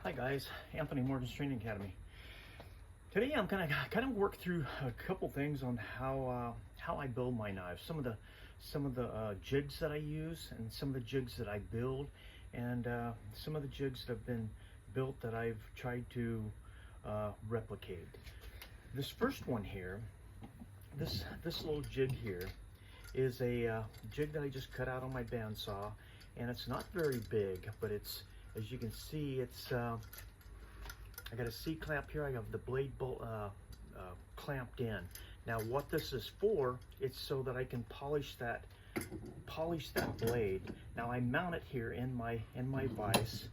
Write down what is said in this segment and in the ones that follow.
Hi guys, Anthony Morgan's Training Academy. Today I'm gonna kind of work through a couple things on how I build my knives. Some of the jigs that I use, and some of the jigs that I build, and some of the jigs that have been built that I've tried to replicate. This first one here, this little jig here, is a jig that I just cut out on my bandsaw, and it's not very big, but it's, as you can see, it's I got a C-clamp here. I have the blade bolt clamped in. Now what this is for, it's so that I can polish that blade. Now I mount it here in my vise.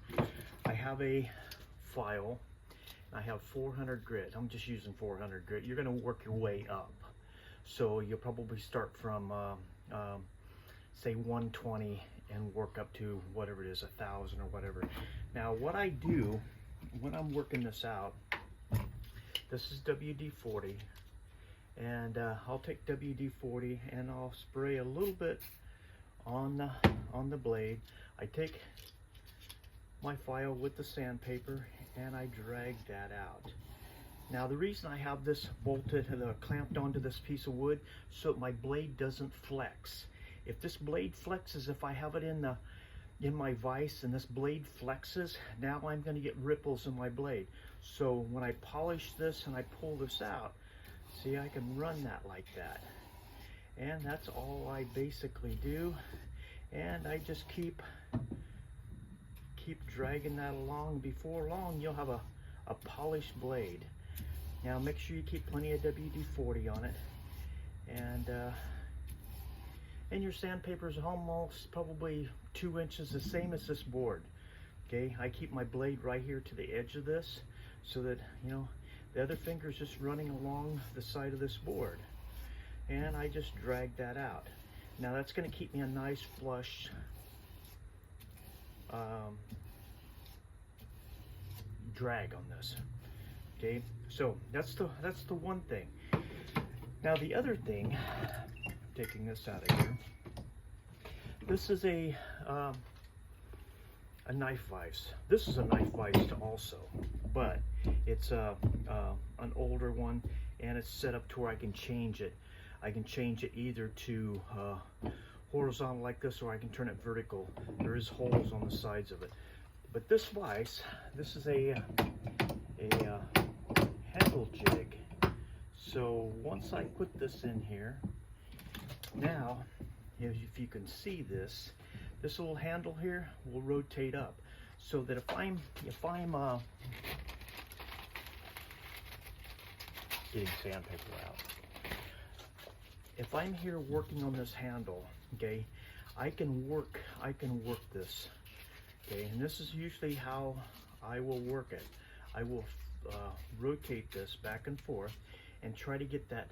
I have a file. I have 400 grit. I'm just using 400 grit. You're going to work your way up. So you'll probably start from say 120 and work up to whatever it is, 1,000 or whatever. Now what I do when I'm working this out, this is WD-40, and I'll take WD-40 and I'll spray a little bit on the blade. I take my file with the sandpaper and I drag that out. Now the reason I have this bolted, clamped onto this piece of wood, so my blade doesn't flex. If this blade flexes, if I have it in my vise and this blade flexes, now I'm going to get ripples in my blade. So when I polish this and I pull this out, see, I can run that like that. And that's all I basically do. And I just keep dragging that along. Before long, you'll have a polished blade. Now make sure you keep plenty of WD-40 on it. And your sandpaper is almost probably 2 inches, the same as this board. Okay, I keep my blade right here to the edge of this, so that, you know, the other finger is just running along the side of this board. And I just drag that out. Now that's going to keep me a nice flush drag on this. Okay, so that's the one thing. Now the other thing, taking this out of here, this is a knife vise. This is a knife vise also, but it's an older one, and it's set up to where I can change it. I can change it either to horizontal like this, or I can turn it vertical. There is holes on the sides of it. But this vise, this is a handle jig. So once I put this in here, now if you can see this little handle here will rotate up, so that if I'm getting sandpaper out, if I'm here working on this handle, okay, I can work this, okay, and this is usually how I will work it. I will rotate this back and forth and try to get that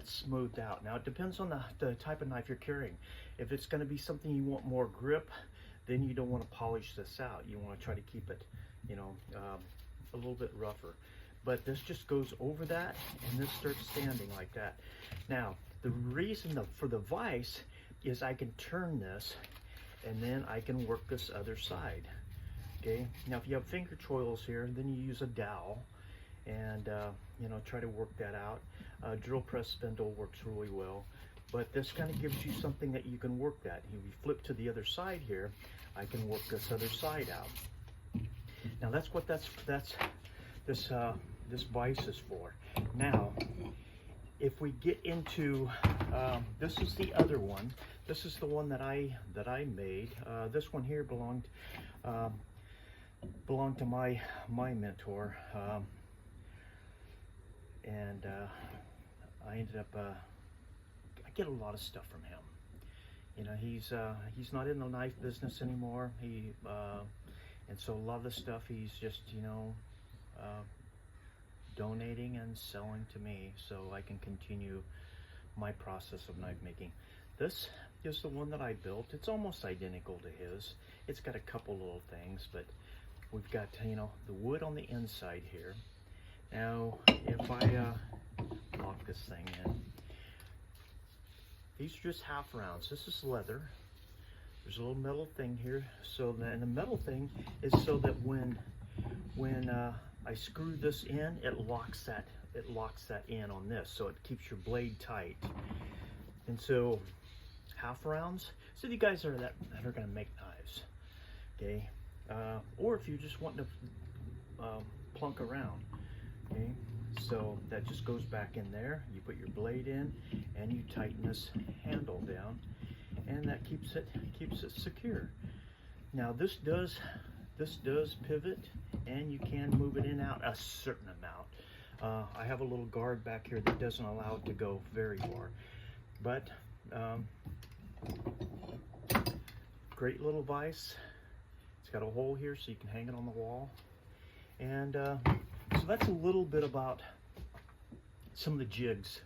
smoothed out. Now it depends on the type of knife you're carrying. If it's going to be something you want more grip, then you don't want to polish this out. You want to try to keep it, you know, a little bit rougher. But this just goes over that, and this starts standing like that. Now the reason for the vise is I can turn this, and then I can work this other side. Okay, now if you have finger choils here, then you use a dowel and you know, try to work that out. Drill press spindle works really well, but this kind of gives you something that you can work that. If you flip to the other side here, I can work this other side out. Now that's what this vise is for. Now if we get into this is the other one. This is the one that I made. This one here belonged to my mentor, and I ended up I get a lot of stuff from him. You know, he's not in the knife business anymore. And so a lot of the stuff he's just, you know, donating and selling to me, so I can continue my process of knife making. This is the one that I built. It's almost identical to his. It's got a couple little things, but we've got, you know, the wood on the inside here. Now if I lock this thing in, these are just half rounds. This is leather. There's a little metal thing here, so that, and the metal thing is so that when when I screw this in, it locks that in on this, so it keeps your blade tight. And so half rounds, so you guys that are going to make knives, okay, or if you just want to plunk around, okay, so that just goes back in there. You put your blade in and you tighten this handle down, and that keeps it secure. Now this does pivot, and you can move it in and out a certain amount. I have a little guard back here that doesn't allow it to go very far, but great little vise. It's got a hole here so you can hang it on the wall. And so that's a little bit about some of the jigs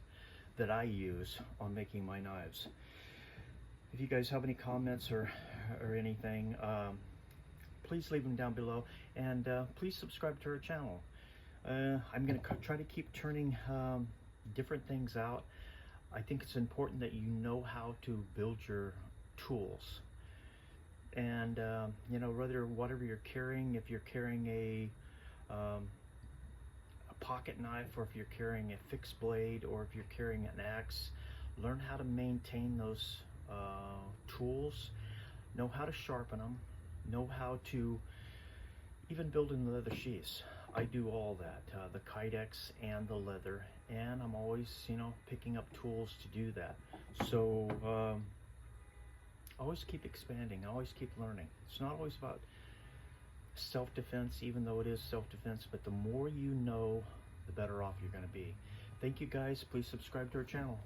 that I use on making my knives. If you guys have any comments or anything, please leave them down below, and please subscribe to our channel. I'm going to try to keep turning different things out. I think it's important that you know how to build your tools, and you know, whatever you're carrying, if you're carrying a pocket knife, or if you're carrying a fixed blade, or if you're carrying an axe, learn how to maintain those tools, know how to sharpen them, know how to even build in the leather sheaths. I do all that, the kydex and the leather, and I'm always, you know, picking up tools to do that. So always keep expanding, always keep learning. It's not always about self-defense, even though it is self-defense, but the more you know, the better off you're going to be. Thank you guys. Please subscribe to our channel.